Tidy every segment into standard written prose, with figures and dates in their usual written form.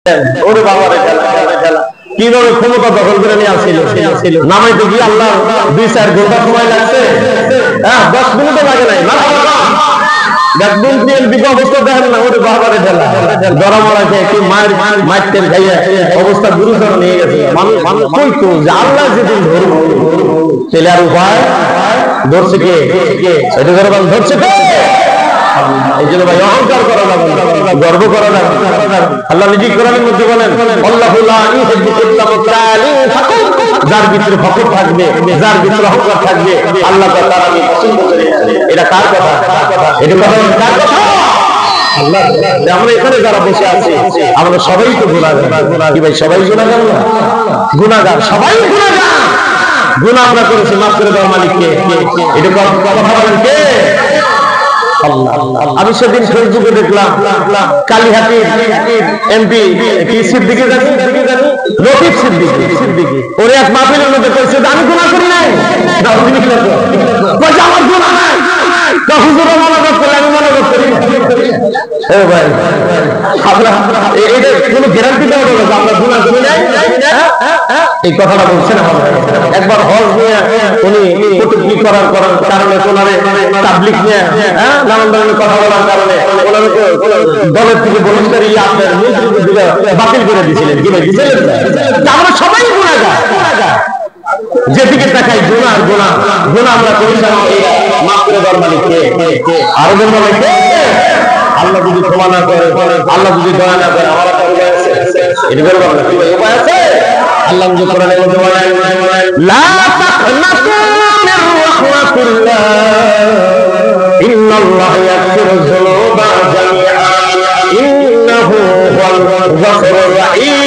ওরে বাবা রে খেলা কিভাবে ক্ষমতা দখল করে নিয়ে আসছিল নামাইতে গিয়ে আল্লাহ 2-4 ঘন্টা সময় লাগছে। 10 মিনিটও লাগে নাই। অবস্থা দেখেন না, ওরে বাবা রে ঢেলা ধরা মরা খেয়ে কি মায়ের মাইটের খাইয়া অবস্থা গুরুতর নিয়ে গেছে। মানুষ কইতো যে আল্লাহ যেদিন ধরবো ছেলে আর উপায় ধরছে কে এটা ধরে ধরছে কে? এই জন্য ভাই অহংকার করা যাবে না, গর্ব করা যাবে না। আল্লাহ নিজে কোরআনের মধ্যে বলেন আল্লাহু লা ইউহিব্বু কুল্লা মুখতালিন ফাকুর, যার ভিতরে ফখর থাকবে, যার ভিতরে অহংকার থাকবে, আল্লাহ তাআলা আমি পছন্দ করি না। এটা কার কথা? এটা কার কথা? আল্লাহ। আমরা এখানে যারা বসে আছি আমরা সবাই তো গুনাহগার। কি ভাই সবাই গুনাহগার না? গুনাহগার, সবাই গুনাহগার। গুনাহ আমরা করেছি, মাফ করে দাও মালিককে। এটা কথা বলেন কে? আল্লাহ। আমি সেদিন ফেসবুকে দেখলাম কালীহাটির এমপি কি সিদ্দিকী জানি লতিফ সিদ্দিকী ওরে এক মাহফিলের মধ্যে কইছে আমি গুনাহ করি নাই, কইছে আমার গুনাহ নাই, তো হুজুরও মনে করতে আমি মনে করতে ও ভাই আমরা এটা কোনো গ্যারান্টি দেওয়া যাবে যে আমরা গুনাহ করি নাই? এই কথাটা বলছেন একবার হজ নিয়ে উনি কটূক্তি করার কারণে ওনারে তাবলীগ নিয়ে নানান ধরনের কথা বলার কারণে ওনারে দলের থেকে বহিষ্কার আপনার বাতিল করে দিয়েছিলেন। কি ভাই দিয়েছিলেন? আমরা সবাই গুনাহগার, যেদিকে তাকাই গুনাহ গুনাহ গুনাহ আমরা করি। মাফ করে দেওয়ার মালিক কে? আরো জন বলে কে? আল্লাহ যদি ক্ষমা না করে, আল্লাহ যদি দয়া না করে, আমার একটা উপায় আছে? এটা বলবো না, কি উপায় আছে? আল্লাহ যে কোরআনের মধ্যে বলেন লা তাকনাতু মির রাহমাতিল্লাহ ইন্নাল্লাহা ইয়াগফিরু যুনুবা জামিআ ইন্নাহু হুয়াল গফুরুর রাহিম।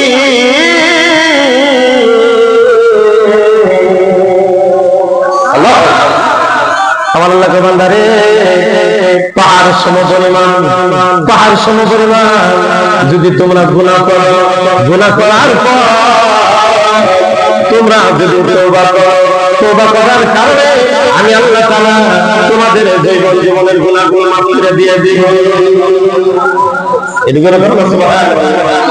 আল্লাহ আমার আল্লাহ কে বান্দারে পাহাড় সমপরিমাণ যদি তোমরা গুনাহ করো, গুনাহ করার পর তোমরা যদি তওবা করার কারণে আমি আল্লাহ তাআলা তোমাদের জীবনের গুনাহগুলো মাফ করে দিয়ে দিব। এদিকে সুবহানাল্লাহ।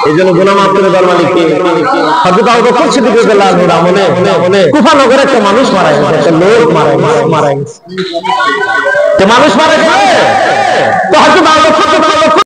এই জন্য গুনাহ মাফ করে দেওয়ার মালিক কে? হযরত আবু বকর সিদ্দিক রাদিয়াল্লাহু আনহু কুফা নগরে একটা মানুষ মারা গেছে, একটা লোক মারা গেছে। তো মানুষ মারা গেছে তো হযরত আবু বকর